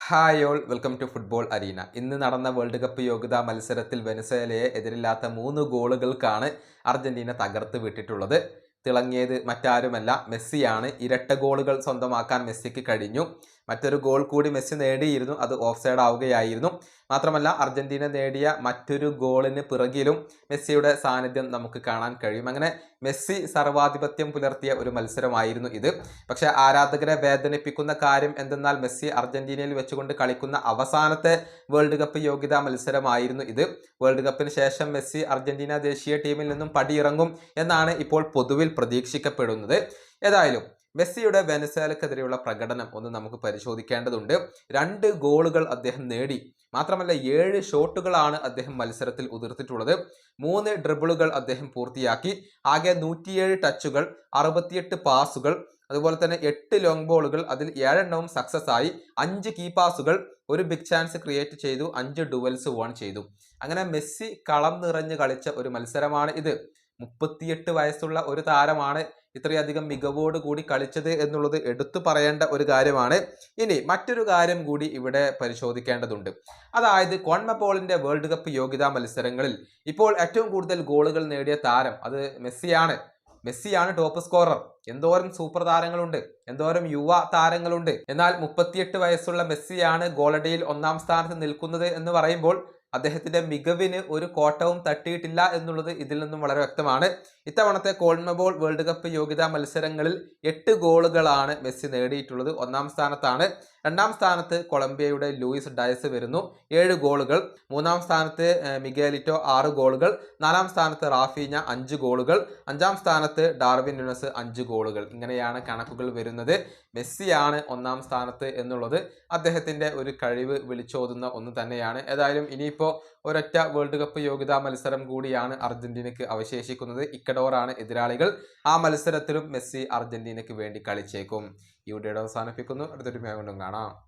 Hi all welcome to football arena. ഇന്ന് നടന്ന world cup യോഗ്യതാ മത്സരത്തിൽ വെനസ്വേലയെ എതിരില്ലാത്ത 3 ഗോളുകൾക്കാണ് അർജന്റീന തകർത്ത് വിട്ടിട്ടുള്ളത്. തിളങ്ങിയത് മറ്റാരുമല്ല, മെസ്സിയാണ്. ഇരട്ട ഗോളുകൾ സ്വന്തമാക്കാൻ മെസ്സിക്ക് കഴിഞ്ഞു. മറ്റൊരു ഗോൾ കൂടി മെസ്സി നേടിയിരുന്നു, അത് ഓഫ് സൈഡ് ആവുകയായിരുന്നു. മാത്രമല്ല അർജന്റീന നേടിയ മറ്റൊരു ഗോളിന് പിറകിലും മെസ്സിയുടെ സാന്നിധ്യം നമുക്ക് കാണാൻ കഴിയും. അങ്ങനെ മെസ്സി സർവാധിപത്യം പുലർത്തിയ ഒരു മത്സരമായിരുന്നു ഇത്. പക്ഷേ ആരാധകരെ വേദനിപ്പിക്കുന്ന കാര്യം എന്തെന്നാൽ മെസ്സി അർജന്റീനയിൽ വെച്ചുകൊണ്ട് കളിക്കുന്ന അവസാനത്തെ വേൾഡ് കപ്പ് യോഗ്യതാ മത്സരമായിരുന്നു ഇത്. വേൾഡ് കപ്പിന് ശേഷം മെസ്സി അർജന്റീന ദേശീയ ടീമിൽ നിന്നും പടിയിറങ്ങും എന്നാണ് ഇപ്പോൾ പൊതുവിൽ പ്രതീക്ഷിക്കപ്പെടുന്നത്. ഏതായാലും മെസ്സിയുടെ വെനസ്വേലക്കെതിരെയുള്ള പ്രകടനം ഒന്ന് നമുക്ക് പരിശോധിക്കേണ്ടതുണ്ട്. 2 ഗോളുകൾ അദ്ദേഹം നേടി. മാത്രമല്ല 7 ഷോട്ടുകളാണ് അദ്ദേഹം മത്സരത്തിൽ ഉതിർത്തിട്ടുള്ളത്. 3 ഡ്രിബിളുകൾ അദ്ദേഹം പൂർത്തിയാക്കി. ആകെ 107 ടച്ചുകൾ, 68 പാസുകൾ, അതുപോലെ തന്നെ 8 ലോങ് ബോളുകൾ, അതിൽ 7 എണ്ണവും സക്സസ് ആയി. 5 കീ പാസുകൾ, ഒരു ബിഗ് ചാൻസ് ക്രിയേറ്റ് ചെയ്തു, 5 ഡുവൽസ് വോൺ ചെയ്തു. അങ്ങനെ മെസ്സി കളം നിറഞ്ഞ് കളിച്ച ഒരു മത്സരമാണ് ഇത്. 38 വയസ്സുള്ള ഒരു താരമാണ് ഇത്രയധികം മികവോട് കൂടി കളിച്ചത് എന്നുള്ളത് എടുത്തു പറയേണ്ട ഒരു കാര്യമാണ്. ഇനി മറ്റൊരു കാര്യം കൂടി ഇവിടെ പരിശോധിക്കേണ്ടതുണ്ട്. അതായത് കോൺമെബോളിന്റെ വേൾഡ് കപ്പ് യോഗ്യതാ മത്സരങ്ങളിൽ ഇപ്പോൾ ഏറ്റവും കൂടുതൽ ഗോളുകൾ നേടിയ താരം അത് മെസ്സിയാണ് ടോപ്പ് സ്കോറർ. എന്തോരം സൂപ്പർ താരങ്ങളുണ്ട്, എന്തോരം യുവ താരങ്ങളുണ്ട്. എന്നാൽ 38 വയസ്സുള്ള മെസ്സിയാണ് ഗോളടിയിൽ 1-ാം സ്ഥാനത്ത് നിൽക്കുന്നത് എന്ന് പറയുമ്പോൾ അദ്ദേഹത്തിന്റെ മികവിന് ഒരു കോട്ടവും തട്ടിയിട്ടില്ല എന്നുള്ളത് ഇതിൽ നിന്നും വളരെ വ്യക്തമാണ്. ഇത്തവണത്തെ കോൺമെബോൾ വേൾഡ് കപ്പ് യോഗ്യതാ മത്സരങ്ങളിൽ 8 ഗോളുകളാണ് മെസ്സി നേടിയിട്ടുള്ളത്. 1-ാം സ്ഥാനത്താണ്. 2-ാം സ്ഥാനത്ത് കൊളംബിയയുടെ ലൂയിസ് ഡയസ് വരുന്നു, 7 ഗോളുകൾ. 3-ാം സ്ഥാനത്ത് മിഗേലിറ്റോ 6 ഗോളുകൾ. 4-ാം സ്ഥാനത്ത് റാഫീഞ്ഞ 5 ഗോളുകൾ. 5-ാം സ്ഥാനത്ത് ഡാർവിൻ നുനസ് 5 ഗോളുകൾ. ഇങ്ങനെയാണ് കണക്കുകൾ വരുന്നത്. മെസ്സിയാണ് 1-ാം സ്ഥാനത്ത് എന്നുള്ളത് അദ്ദേഹത്തിന്റെ ഒരു കഴിവ് വിളിച്ചോതുന്ന ഒന്ന് തന്നെയാണ്. ഏതായാലും ഇനിയിപ്പോൾ ഒരൊറ്റ വേൾഡ് കപ്പ് യോഗ്യതാ മത്സരം കൂടിയാണ് അർജന്റീനയ്ക്ക് അവശേഷിക്കുന്നത്. ഇക്കഡോറാണ് എതിരാളികൾ. ആ മത്സരത്തിലും മെസ്സി അർജന്റീനയ്ക്ക് വേണ്ടി കളിച്ചേക്കും. ഈ വീഡിയോ അവസാനിപ്പിക്കുന്നു. അടുത്തൊരു വീഡിയോ കൊണ്ടും കാണാം.